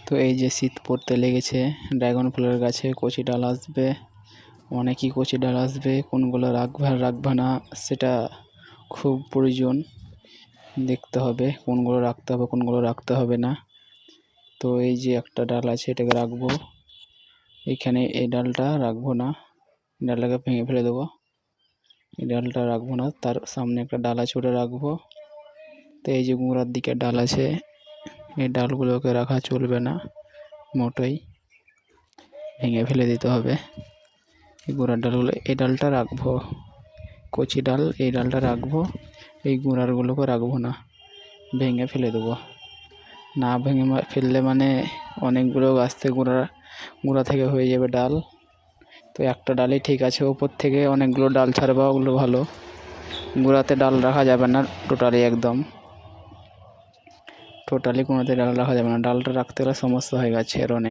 তো এই যে শীত পড়তে লেগেছে, ড্রাগন ফলের গাছে কচি ডাল আসবে, অনেকই কচি ডাল আসবে। কোনগুলো রাখবে আর রাখবে না সেটা খুব প্রয়োজন, দেখতে হবে কোনগুলো রাখতে হবে কোনগুলো রাখতে হবে না। তো এই যে একটা ডাল আছে এটাকে রাখবো, এইখানে এই ডালটা রাখবো না, ডালটাকে ভেঙে ফেলে দেবো। এই ডালটা রাখবো না, তার সামনে একটা ডাল আছে ওটা রাখবো। তো এই যে গোড়ার দিকে ডাল আছে, এই ডালগুলোকে রাখা চলবে না মোটেই, ভেঙে ফেলে দিতে হবে। এই গোড়ার ডালগুলো, এই ডালটা রাখবো, কচি ডাল এই ডালটা রাখবো, এই গোড়ারগুলোকে রাখবো না, ভেঙে ফেলে দেবো। না ভেঙে ফেললে মানে অনেকগুলো গাছ থেকে গোড়া থেকে হয়ে যাবে ডাল। তো একটা ডালই ঠিক আছে, ওপর থেকে অনেকগুলো ডাল ছাড়বে, ওগুলো ভালো। গোড়াতে ডাল রাখা যাবে না টোটালি, একদম টোটালি কোনোতে ডাল রাখা যাবে না, ডালটা রাখতে গেলে সমস্যা হয়ে গেছে এর অনেক।